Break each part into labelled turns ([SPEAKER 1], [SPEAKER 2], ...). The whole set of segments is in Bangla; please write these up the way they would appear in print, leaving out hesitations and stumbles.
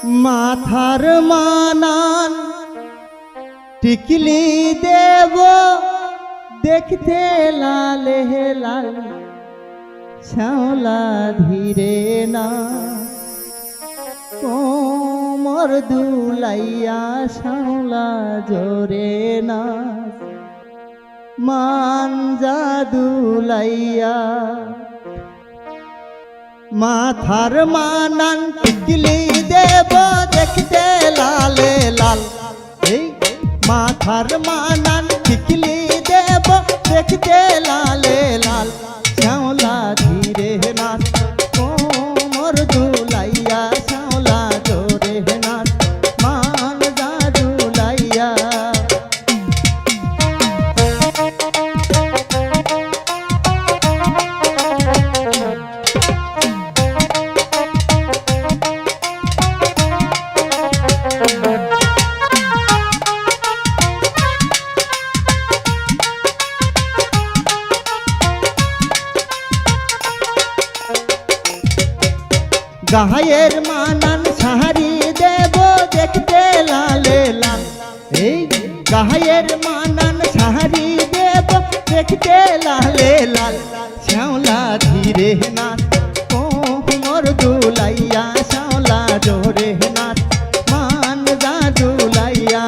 [SPEAKER 1] মাথার মানান টিকলি দেব দেখতে লালে লাল শ্যাওলা ধীরে না কোমর দুলাইয়া শ্যাওলা জোরে না মানজা দুলাইয়া মাথার মানান টিকলি দেব দেখতে লালে লাল এই মাথার মানান টিকলি দেব দেখতে লালে লাল শ্যাওলা ধীরে নাচ কোমর দুলাইয়া শ্যাওলা জোরে নাচ মানজা দুলাইয়া গায়ের মানান সাহারি দেব দেখতে লালে লাল এই গায়ের মানান সাহারি দেব দেখতে লালে লাল শ্যাওলা ধীরে নাচ কোমর দুলাইয়া শ্যাওলা জোরে নাচ মানজা দুলাইয়া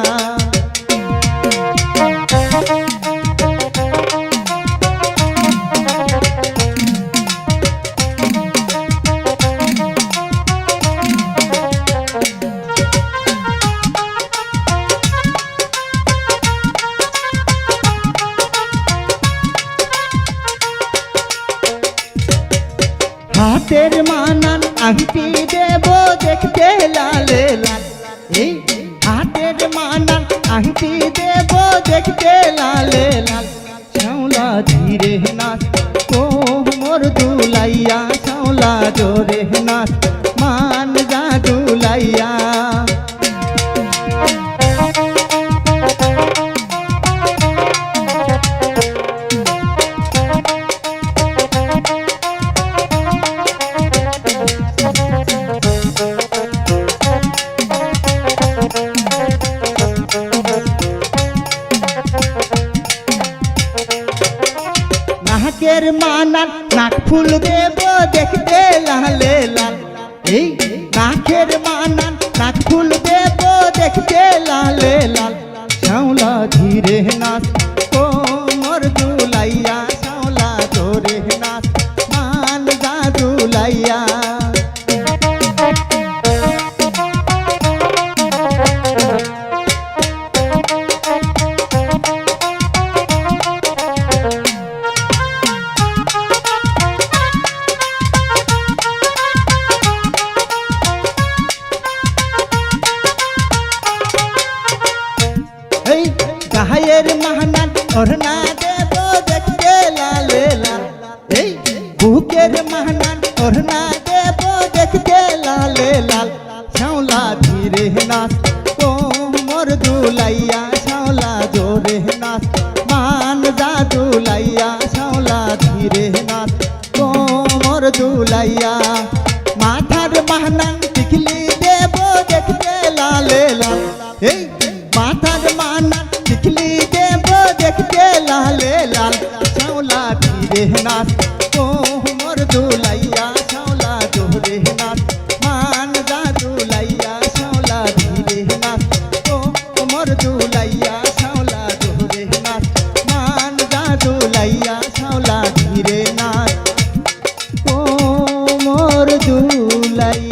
[SPEAKER 1] হাতের মানান আংটি দেব দেখতে লালে লাল এই হাতের মানান আংটি দেব দেখতে লালে লাল শ্যাওলা ধীরে নাচ কোমর দুলাইয়া শ্যাওলা জোরে নাচ মানজা দুলাইয়া নাকের মানান নাক ফুল দেব দেখতে লালে লাল এই নাকের মানান নাক ফুল দেব দেখতে লালে লাল শ্যাওলা ধীরে নাচ কোমর দুলাইয়া শ্যাওলা জোরে নাচ মানজা দুলাইয়া গায়ের মানান ওড়না দেব দেখতে লালে লাল এই বুকের মানান ওড়না দেব দেখতে লালে লাল শ্যাওলা ধীরে নাচ কোমর দুলাইয়া শ্যাওলা জোরে নাচ মানজা দুলাইয়া শ্যাওলা ধীরে নাচ কোমর দুলাইয়া মাথার মানান টিকলি দেব দেখতে লালে লাল এই মাথার মানান টিকলি দেব দেখতে লালে লাল শ্যাওলা ধীরে নাচ কোমর দুলাইয়া শ্যাওলা জোরে নাচ মানজা দুলাইয়া শ্যাওলা ধীরে নাচ কোমর দুলাইয়া শ্যাওলা জোরে নাচ মানজা দুলাইয়া শ্যাওলা ধীরে নাচ কোমর দুলাইয়া।